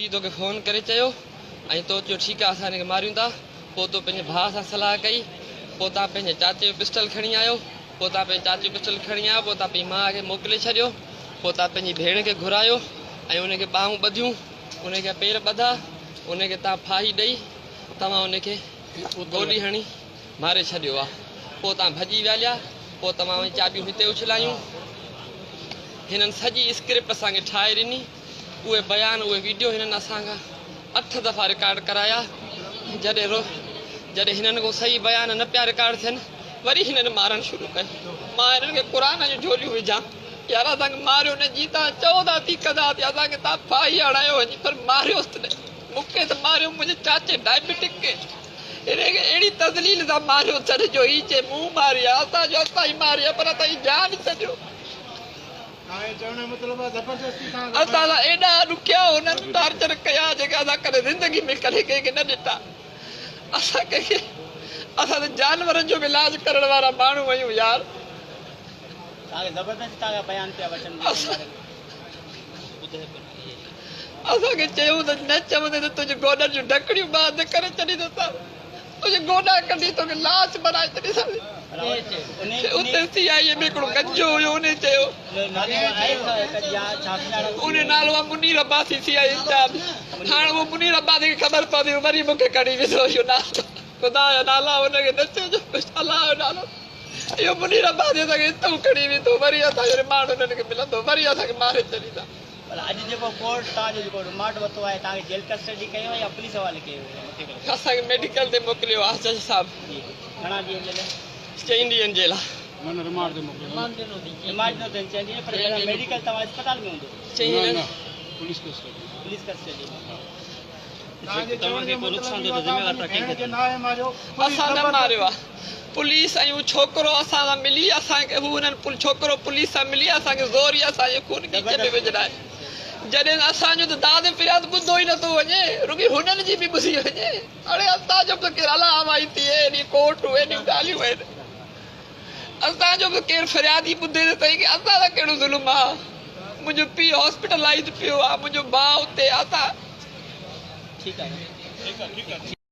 P तो phone करे चयो ऐं तो चयो ठीकु आहे असां हिनखे मारियूं था। पोइ तो पंहिंजे भाउ सां सलाह कई। पोइ तव्हां पंहिंजे चाचे जो पिस्टल खणी आयो। पोइ तव्हां पंहिंजे चाचे जो पिस्टल खणी आयो। पोइ तव्हां पंहिंजी माउ खे मोकिले छॾियो। पोइ तव्हां पंहिंजी भेण खे घुरायो ऐं उनखे ॿाहूं ॿधियूं, उनखे पेर ॿधा, उनखे तव्हां फाही ॾेई तव्हां उनखे गोली हणी मारे छॾियो आहे। पोइ तव्हां भॼी विया। पोइ तव्हां वञी चाबियूं हिते उछलायूं। हिननि सॼी स्क्रिप्ट असांखे ठाहे ॾिनी। उहे बयान उहे वीडियो हिननि असांखां 8 दफ़ा रिकॉर्ड कराया। जॾहिं हिननि खां सही बयान न पिया रिकॉर्ड थियनि वरी हिननि मारणु शुरू कयो। मां हिननि खे क़ुर जूं झोलियूं विझां, यार असांखे मारियो न, जी तव्हां चओ था थी कंदा असांखे तव्हां फाही हणायो वञी, पर मारियोसि न। मूंखे त मारियो मुंहिंजे चाचे डायबिटिक खे, हिनखे अहिड़ी तज़लील सां मारियो छॾिजो। ही चए मूं मारिया, असांजो असां ई मारिया, पर असां जी जान छॾियो। असां सां एॾा ॾुखिया हुननि टार्चर कया जेके असां कॾहिं ज़िंदगी में कॾहिं कंहिंखे न ॾिठा। असां कंहिंखे असां त जानवरनि जो बि इलाज करण वारा माण्हू आहियूं यार। असांखे चयूं त न चवंदे त तुंहिंजे गोॾनि जूं ढकड़ियूं बंद करे छॾींदो, तुंहिंजे गोॾा कढी तोखे लाश बनाए छॾींदासीं। उते सीआईए में हिकिड़ो गंजो हुयो, उन चयो, उन नालो आहे मुनीर अब्बासी, सीआई इंचार्ज। हाणे उहो मुनीर अब्बासी खे ख़बर पवंदी वरी मूंखे कढी विधो इहो नालो। ख़ुदा जो नाला हुनखे न चइजो, अलाह जो नालो। इहो मुनीर अब्बासी असांखे हितां खणी वेंदो, वरी असांजो रिमांड हुननि खे मिलंदो, वरी असांखे मारे छॾींदा। अॼु जेको कोर्ट तव्हांजो जेको रिमांड वरितो आहे, तव्हांखे जेल कस्टडी कयो या पुलिस हवाले कयो? असांखे मेडिकल ते मोकिलियो आहे जज साहिबु। घणा ॾींहं जेल? 4 ॾींहंनि जे लाइ रिमांड न थियनि, 4 ॾींहं, पर मेडिकल तव्हां अस्पताल में हूंदो? पुलिस कस्टडी में। असां न मारियो आहे। पुलिस ऐं छोकिरो असां सां मिली, असांखे हू हुननि छोकिरो पुलिस सां मिली असांखे ज़ोरी असांजे खून खे में विझराए। जॾहिं असांजो त दाद फिरियाद ॿुधो ई नथो वञे, रुॻी हुननि जी बि ॿुधी वञे। हाणे असांजो बि केरु अला हवाई थी, एॾी कोर्टूं एॾियूं ॻाल्हियूं आहिनि। असांजो बि केरु फरियाद ई ॿुधे त सही की असां सां कहिड़ो ज़ुल्म आहे। मुंहिंजो पीउ हॉस्पिटलाइज़ पियो आहे, मुंहिंजो भाउ उते। असां ठीकु आहे।